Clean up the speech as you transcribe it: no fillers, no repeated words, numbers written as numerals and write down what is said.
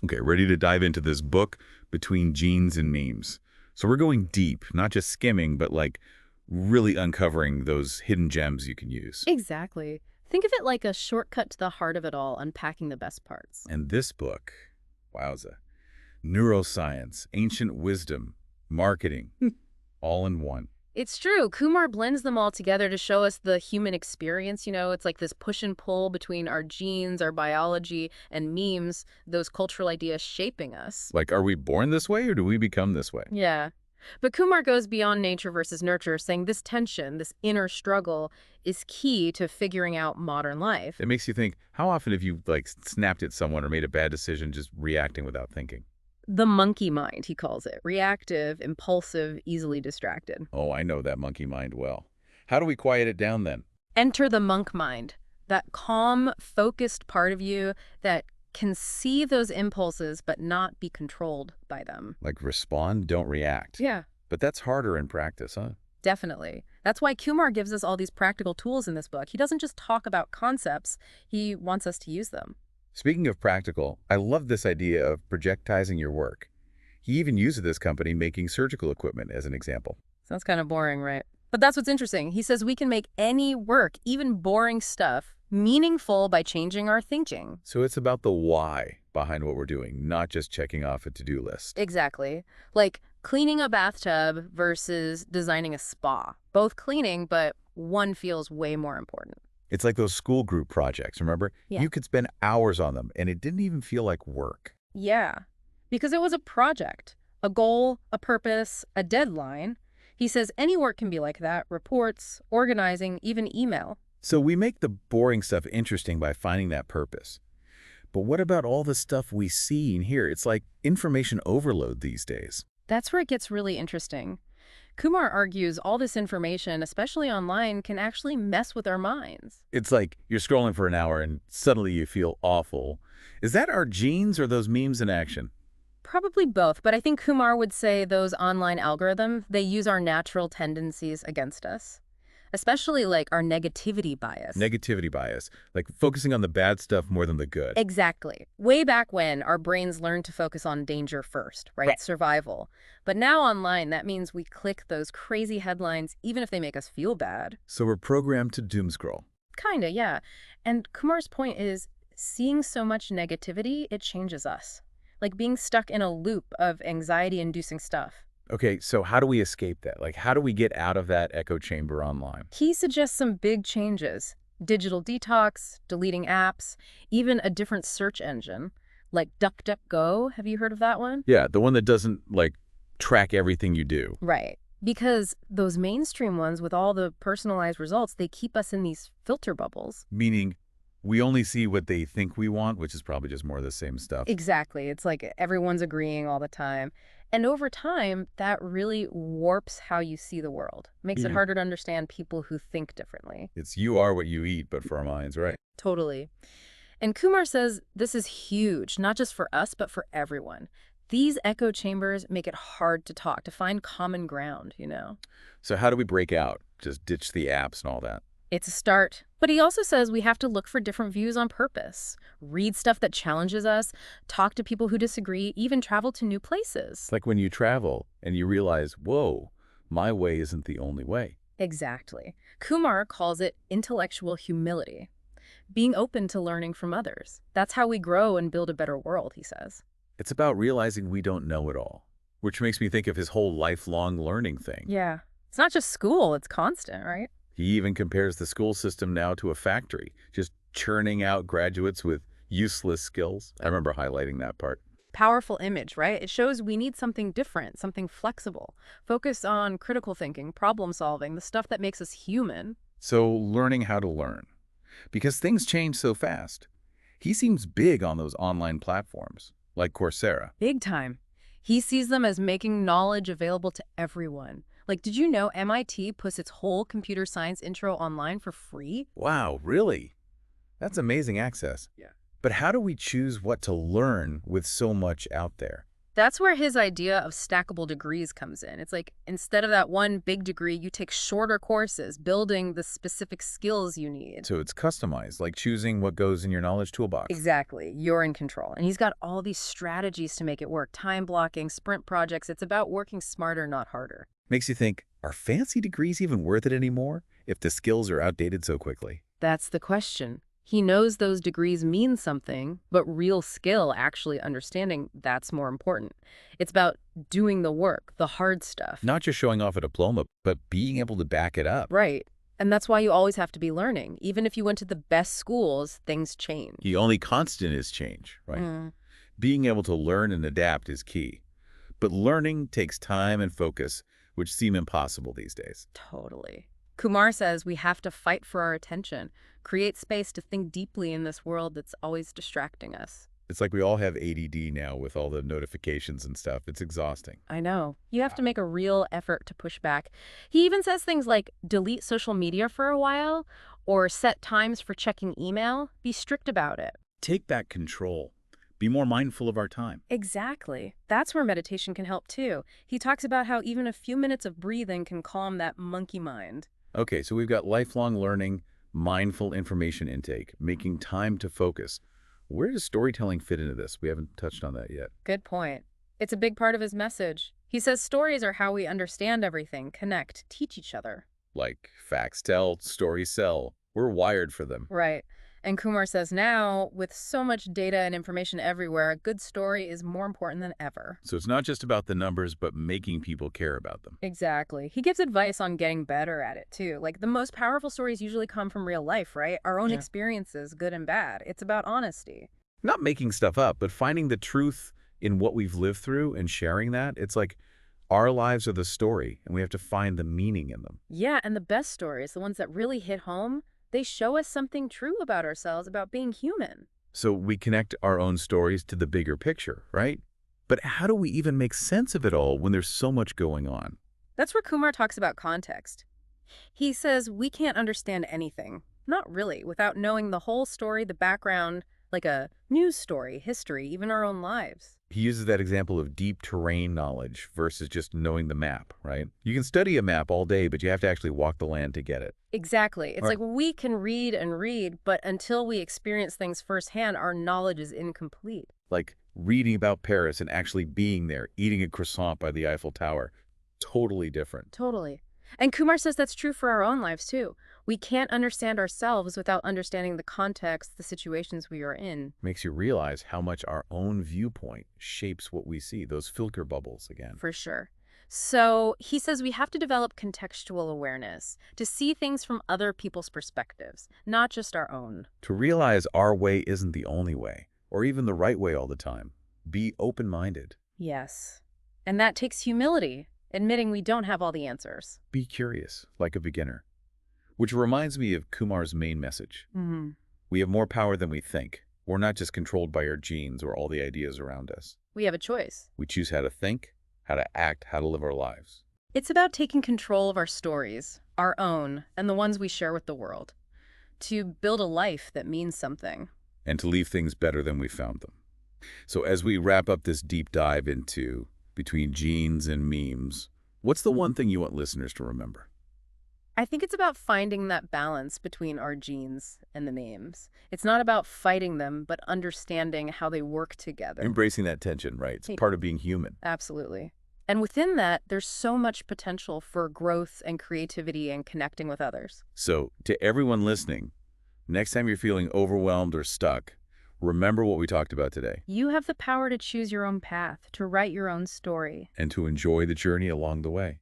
Okay, ready to dive into this book, Between Genes and Memes. So we're going deep, not just skimming, but like really uncovering those hidden gems you can use. Exactly. Think of it like a shortcut to the heart of it all, unpacking the best parts. And this book, wowza, neuroscience, ancient wisdom, marketing, all in one. It's true. Kumar blends them all together to show us the human experience. It's like this push and pull between our genes, our biology, and memes, those cultural ideas shaping us. Like, are we born this way or do we become this way? Yeah. But Kumar goes beyond nature versus nurture, saying this tension, this inner struggle, is key to figuring out modern life. It makes you think, how often have you like snapped at someone or made a bad decision just reacting without thinking? The monkey mind, he calls it. Reactive, impulsive, easily distracted. Oh, I know that monkey mind well. How do we quiet it down then? Enter the monk mind, that calm, focused part of you that can see those impulses but not be controlled by them. Like respond, don't react. Yeah, But that's harder in practice, huh? definitely. That's why Kumar gives us all these practical tools in this book. He doesn't just talk about concepts, he wants us to use them. Speaking of practical, I love this idea of projectizing your work. He even uses this company making surgical equipment as an example. Sounds kind of boring, right? But that's what's interesting. He says we can make any work, even boring stuff, meaningful by changing our thinking. So it's about the why behind what we're doing, not just checking off a to-do list. Exactly. Like cleaning a bathtub versus designing a spa. Both cleaning, but one feels way more important. It's like those school group projects, remember? Yeah. You could spend hours on them, and it didn't even feel like work. Yeah, because it was a project, a goal, a purpose, a deadline. He says any work can be like that, reports, organizing, even email. So we make the boring stuff interesting by finding that purpose. But what about all the stuff we see and hear? It's like information overload these days. That's where it gets really interesting. Kumar argues all this information, especially online, can actually mess with our minds. It's like you're scrolling for an hour and suddenly you feel awful. Is that our genes or those memes in action? Probably both, but I think Kumar would say those online algorithms, they use our natural tendencies against us, especially like our negativity bias. Negativity bias, like focusing on the bad stuff more than the good. Exactly. Way back when, our brains learned to focus on danger first, right? Survival. But now online, that means we click those crazy headlines even if they make us feel bad. So we're programmed to doom scroll. Kinda, yeah. And Kumar's point is, seeing so much negativity, it changes us. Like being stuck in a loop of anxiety-inducing stuff. Okay, so how do we escape that? Like, how do we get out of that echo chamber online? He suggests some big changes. Digital detox, deleting apps, even a different search engine, like DuckDuckGo. Have you heard of that one? Yeah, the one that doesn't, like, track everything you do. Right. Because those mainstream ones with all the personalized results, they keep us in these filter bubbles. Meaning, we only see what they think we want, which is probably just more of the same stuff. Exactly. It's like everyone's agreeing all the time. And over time, that really warps how you see the world. Makes it harder to understand people who think differently. It's you are what you eat, but for our minds, right? Totally. And Kumar says this is huge, not just for us, but for everyone. These echo chambers make it hard to talk, to find common ground, So how do we break out? Just ditch the apps and all that? It's a start. But he also says we have to look for different views on purpose, read stuff that challenges us, talk to people who disagree, even travel to new places. It's like when you travel and you realize, whoa, my way isn't the only way. Exactly. Kumar calls it intellectual humility, being open to learning from others. That's how we grow and build a better world, he says. It's about realizing we don't know it all, which makes me think of his whole lifelong learning thing. Yeah. It's not just school, it's constant, right? He even compares the school system now to a factory, just churning out graduates with useless skills. I remember highlighting that part. Powerful image, right? It shows we need something different, something flexible. Focus on critical thinking, problem solving, the stuff that makes us human. So learning how to learn. Because things change so fast. He seems big on those online platforms, like Coursera. Big time. He sees them as making knowledge available to everyone. Like, did you know MIT puts its whole computer science intro online for free? Wow, really? That's amazing access. Yeah. But how do we choose what to learn with so much out there? That's where his idea of stackable degrees comes in. It's like instead of that one big degree, you take shorter courses, building the specific skills you need. So it's customized, like choosing what goes in your knowledge toolbox. Exactly. You're in control. And he's got all these strategies to make it work. Time blocking, sprint projects. It's about working smarter, not harder. Makes you think, are fancy degrees even worth it anymore if the skills are outdated so quickly? That's the question. He knows those degrees mean something, but real skill, actually understanding, that's more important. It's about doing the work, the hard stuff. Not just showing off a diploma, but being able to back it up. Right. And that's why you always have to be learning. Even if you went to the best schools, things change. The only constant is change, right? Being able to learn and adapt is key. But learning takes time and focus, which seem impossible these days. Totally. Kumar says we have to fight for our attention, create space to think deeply in this world that's always distracting us. It's like we all have ADD now with all the notifications and stuff. It's exhausting. I know. You have to make a real effort to push back. He even says things like delete social media for a while or set times for checking email. Be strict about it. Take back control. Be more mindful of our time. Exactly. That's where meditation can help too. He talks about how even a few minutes of breathing can calm that monkey mind. Okay, so we've got lifelong learning, mindful information intake, making time to focus. Where does storytelling fit into this? We haven't touched on that yet. Good point. It's a big part of his message. He says stories are how we understand everything, connect, teach each other. Like facts tell, stories sell. We're wired for them. Right. And Kumar says now, with so much data and information everywhere, a good story is more important than ever. So it's not just about the numbers, but making people care about them. Exactly. He gives advice on getting better at it, too. Like, the most powerful stories usually come from real life, right? Our own experiences, good and bad. It's about honesty. Not making stuff up, but finding the truth in what we've lived through and sharing that. It's like our lives are the story, and we have to find the meaning in them. Yeah, and the best stories, the ones that really hit home, they show us something true about ourselves, about being human. So we connect our own stories to the bigger picture, right? But how do we even make sense of it all when there's so much going on? That's where Kumar talks about context. He says we can't understand anything, not really, without knowing the whole story, the background, like a news story, history, even our own lives. He uses that example of deep terrain knowledge versus just knowing the map, right? You can study a map all day, but you have to actually walk the land to get it. Exactly. It's Right. like we can read and read, but until we experience things firsthand, our knowledge is incomplete. Like reading about Paris and actually being there, eating a croissant by the Eiffel Tower. Totally different. Totally. And Kumar says that's true for our own lives, too. We can't understand ourselves without understanding the context, the situations we are in. Makes you realize how much our own viewpoint shapes what we see, those filter bubbles again. For sure. So he says we have to develop contextual awareness to see things from other people's perspectives, not just our own. To realize our way isn't the only way, or even the right way all the time. Be open-minded. Yes. And that takes humility, admitting we don't have all the answers. Be curious, like a beginner. Which reminds me of Kumar's main message. We have more power than we think. We're not just controlled by our genes or all the ideas around us. We have a choice. We choose how to think, how to act, how to live our lives. It's about taking control of our stories, our own, and the ones we share with the world, to build a life that means something. And to leave things better than we found them. So as we wrap up this deep dive into between genes and memes, what's the one thing you want listeners to remember? I think it's about finding that balance between our genes and the memes. It's not about fighting them, but understanding how they work together. Embracing that tension, right? It's part of being human. Absolutely. And within that, there's so much potential for growth and creativity and connecting with others. So to everyone listening, next time you're feeling overwhelmed or stuck, remember what we talked about today. You have the power to choose your own path, to write your own story. And to enjoy the journey along the way.